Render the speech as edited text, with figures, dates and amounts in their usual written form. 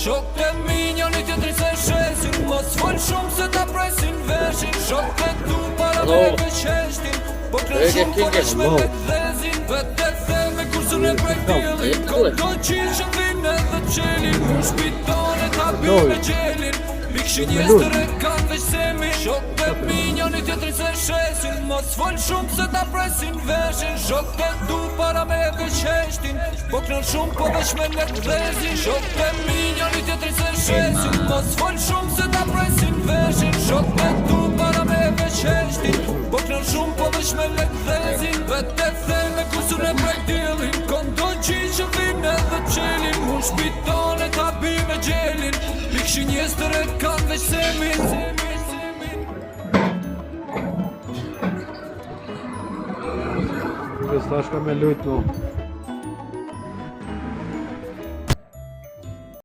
Shok të mi njëri tjetri se shesin, mos fol shumë se ta presin veshin. Shok të tu para me veqeshtin, po kërë shumë po vesh me me dhezin. Vete the me kursën e projektilin, kondo qishën vim edhe qelin. Në shpitone ta bi me gjelin, mikshin jestër e kanë veç semin. Shok të mi njëri tjetri se shesin, mos fol shumë se ta presin veshin. Shok të tu para me veqeshtin, po kërë shumë po vesh me me dhezin. Shok të mi njëri tjetri se shesin, mos fol shumë se ta presin veshin. Shok të tu para me veqeshtin, po kërë shumë po vesh me me dhezin. Vete the me kursën e projektilin, kondo qishën vim edhe qelin. Mu shpitone ta bi me gjelin, mikshin jestër e kanë veç semin. Kësta shka me lujt, no.